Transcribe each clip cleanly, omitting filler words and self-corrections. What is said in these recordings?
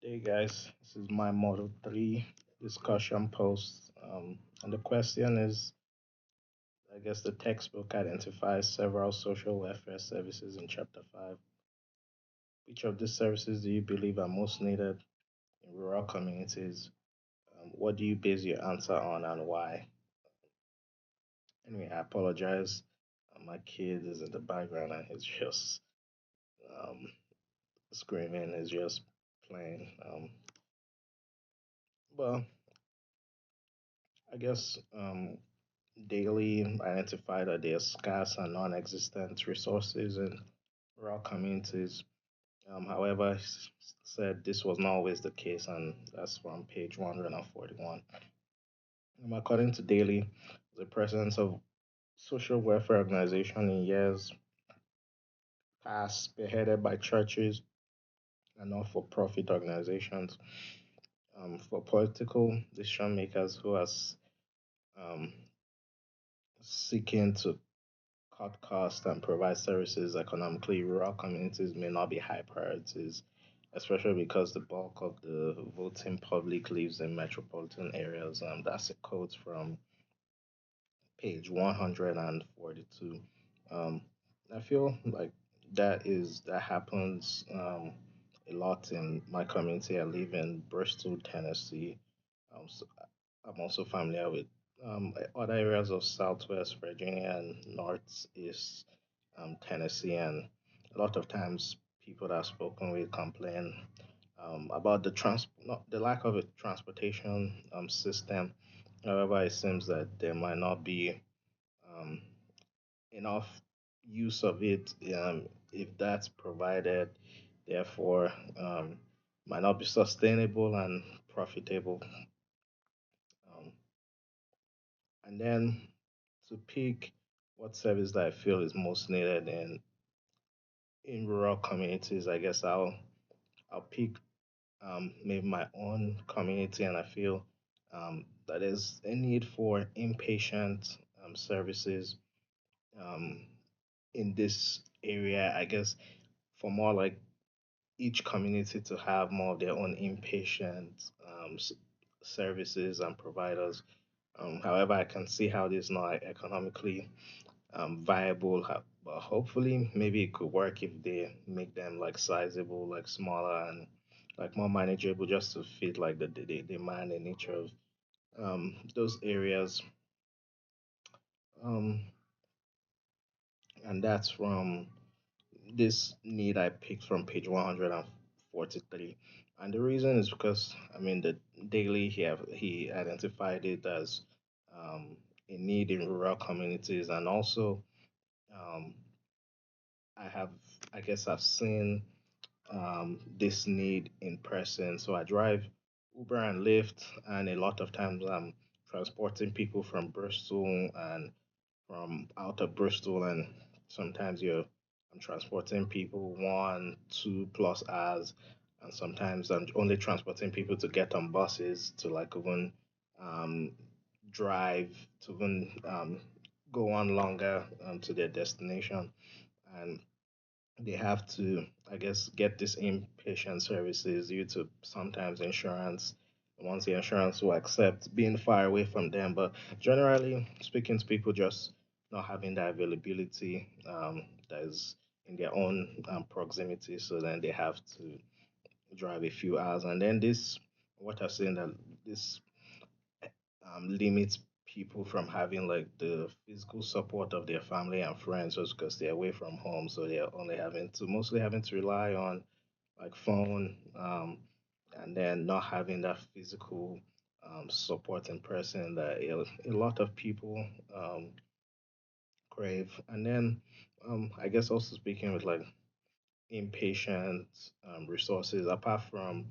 Hey guys, this is my Model 3 discussion post. And the question is I guess the textbook identifies several social welfare services in Chapter 5. Which of these services do you believe are most needed in rural communities? What do you base your answer on and why? Anyway, I apologize. My kid is in the background and he's just um, screaming, he's just playing. Well, I guess daily identify that there are scarce and non-existent resources in rural communities. However, said this was not always the case, and that's from page 141. According to Daly, the presence of social welfare organization in years past, spearheaded by churches and not-for-profit organizations, for political decision makers who are um, seeking to cut costs and provide services economically, rural communities may not be high priorities, especially because the bulk of the voting public lives in metropolitan areas. That's a quote from page 142. Um, I feel like that happens a lot in my community. I live in Bristol, Tennessee. So I'm also familiar with other areas of Southwest Virginia and Northeast Tennessee, and a lot of times people that I've spoken with complain about not, the lack of a transportation system. However, it seems that there might not be um, enough use of it if that's provided. Therefore, might not be sustainable and profitable. Um, and then to pick what service that I feel is most needed in rural communities, I guess I'll pick maybe my own community, and I feel that there's a need for inpatient services um, in this area. I guess for more like each community to have more of their own inpatient services and providers. However, I can see how this is not economically viable. But hopefully, maybe it could work if they make them like sizable, like smaller and like more manageable, just to fit like the demand in each of those areas. Um, and that's from this need I picked from page 143. And the reason is because I mean the daily he identified it as um, a need in rural communities, and also um, I have I guess I've seen this need in person. So I drive Uber and Lyft, and a lot of times I'm transporting people from Bristol and from out of Bristol, and sometimes I'm transporting people 1, 2 plus hours, and sometimes I'm only transporting people to get on buses to like even um, drive to even go on longer to their destination, and they have to, I guess, get this inpatient services due to sometimes insurance. Once the insurance will accept being far away from them, but generally speaking, to people just not having that availability that is in their own proximity, so then they have to drive a few hours, and then what I've seen that this limits people from having like the physical support of their family and friends just because they're away from home, so they're only mostly having to rely on like phone, and then not having that physical support in person that a lot of people crave. And then I guess also speaking with like inpatient resources, apart from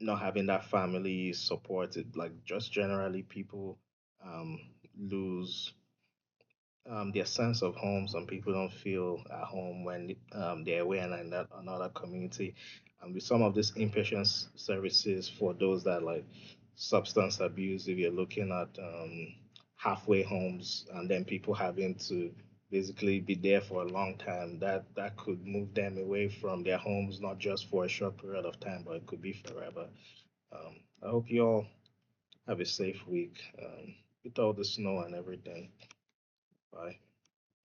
not having that family support, like just generally people um, lose their sense of home. Some people don't feel at home when they're away in another community. And with some of these inpatient services for those that like substance abuse, if you're looking at halfway homes and then people having to basically be there for a long time. That could move them away from their homes, not just for a short period of time, but it could be forever. I hope you all have a safe week with all the snow and everything. Bye.